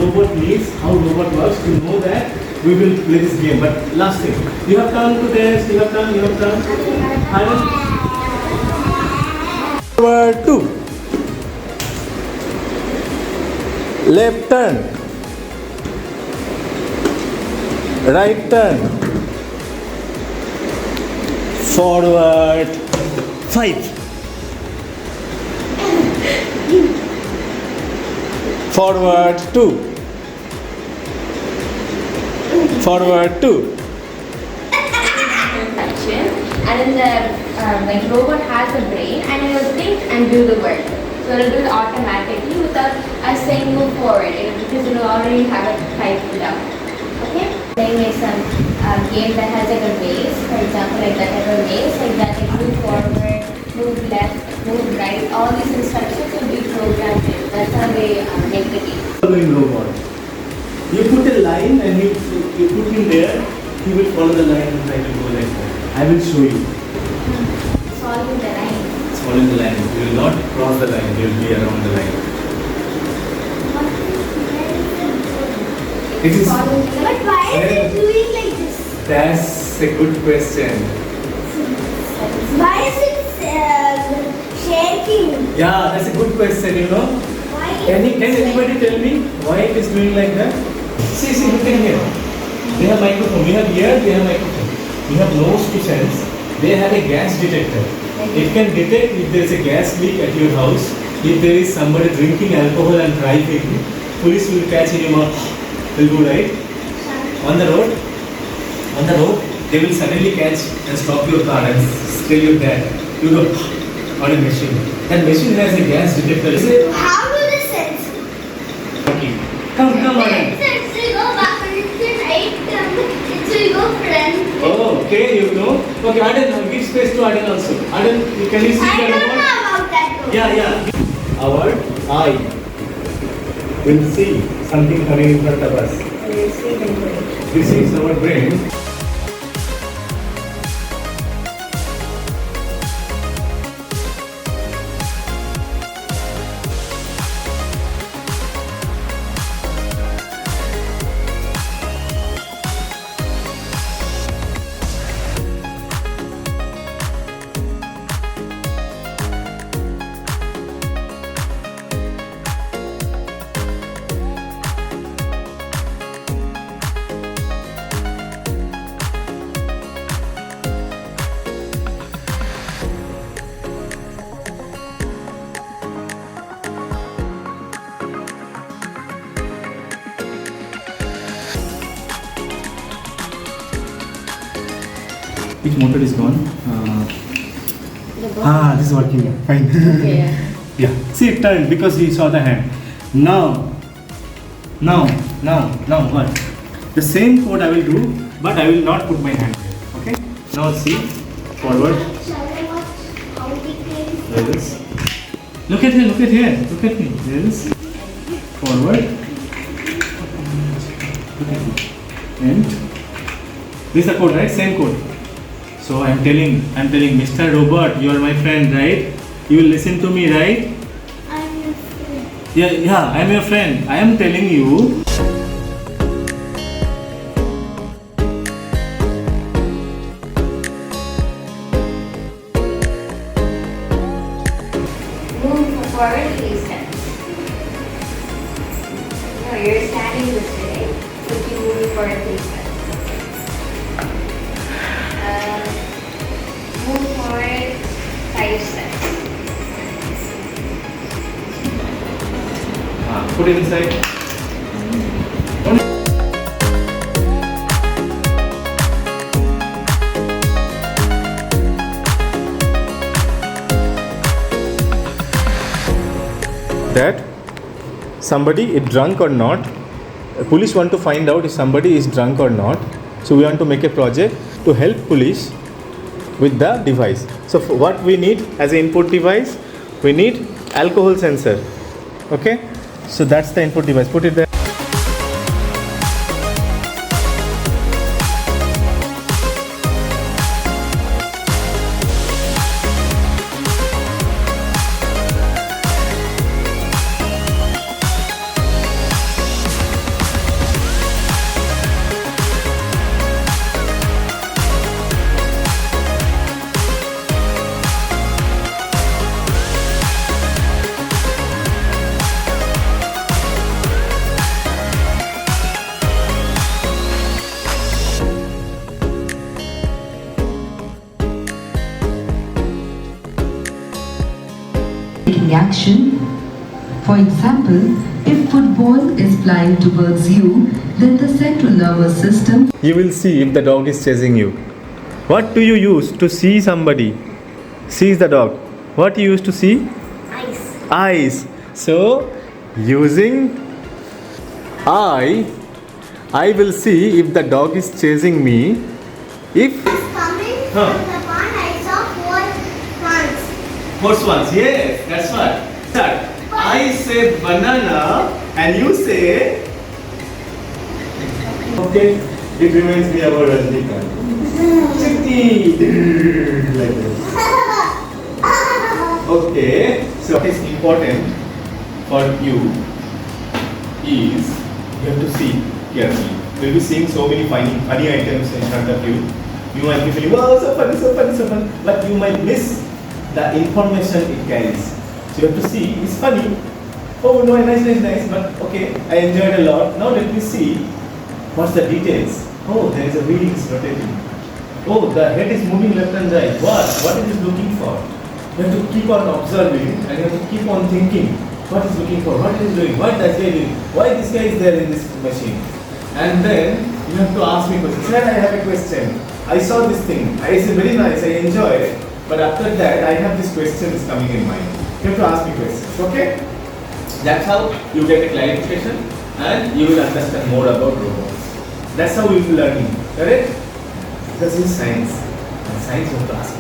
robot needs, how robot works to know that we will play this game. But last thing, you have time to test, you have time. Forward 2. Left turn. Right turn. Forward 5. Forward 2. Forward 2. And then the robot has a brain and it will think and do the work. So it will do it automatically without us saying move forward because it will already have it typed down. Okay? Playing like some game that has like a maze, for example, like that type of maze, like that, like move forward, move left, move right. All these instructions will be programmed in. That's how they make the game. Following robot. You put a line and you put him there, he will follow the line and try to go like that. I will show you. Following the line. It's following the line. You will not cross the line, you will be around the line. It is. But why is it doing like this? That's a good question. Why is it shaking? Yeah, that's a good question, you know. Why Can anybody tell me why it is doing like that? See, look at here. They have microphone. We have ear, they have microphone. We have nose to sense. They have a gas detector. It can detect if there is a gas leak at your house. If there is somebody drinking alcohol and driving, police will catch in your mouth. Will do right. On the road, they will suddenly catch and stop your car and tell you that you go on a machine. That machine has a gas detector. Is it? How do they sense? Okay. Come on. It will go backwards and right. It will go front. Oh, okay, you know. Okay, Aden, give space to Aden also. Aden, can you see I the don't robot? know about that though. Yeah. Our eye will see something coming in front of us. This is our brain. Which motor is gone? This is working. Fine. Okay. Yeah. See, it turned because he saw the hand. Now, what? The same code I will do, but I will not put my hand there. Okay? Now see, forward. There it is. Look at here. Look at me. There it is. Forward. And this is the code, right? Same code. So I'm telling Mr. Robot, you are my friend, right? You will listen to me, right? I'm your friend. Yeah, I'm your friend. I am telling you. Move forward 3 steps. No, you're standing this way. So keep moving forward 3 steps. Move forward 5 steps. Put it inside. That somebody is drunk or not. Police want to find out if somebody is drunk or not. So we want to make a project to help police with the device. So what we need as an input device, we need alcohol sensor. Okay, so that's the input device. Put it there. taking action. For example, if football is flying towards you, then the central nervous system. You will see if the dog is chasing you. What do you use to see somebody? Sees the dog. What you use to see? Eyes. Eyes. So, using eye, I will see if the dog is chasing me. If Coming Huh. from the pond, I saw four swans. Four swans, yes, that's what. Start. I say banana and you say. Okay, it reminds me about Rajnika. Chitti. Like this. Okay, so what is important for you is you have to see carefully. You'll be seeing so many funny items in front of you. You might be feeling, wow, so funny, so funny, so funny. But you might miss the information it carries. So you have to see, it's funny. Oh no, nice. But okay, I enjoyed a lot. Now let me see what's the details. Oh, there is a wheel is rotating. Oh, the head is moving left and right. What it is looking for? You have to keep on observing and you have to keep on thinking. What is looking for? What it is doing? What that guy doing? Why this guy is there in this machine? And then you have to ask me questions. Sir, I have a question. I saw this thing. I say very nice. I enjoy it. But after that, I have these questions coming in mind. You have to ask me questions. Okay? That's how you get a clarification and you will understand more about robots. That's how we will be learning. Correct? Because this is science. And science you have to ask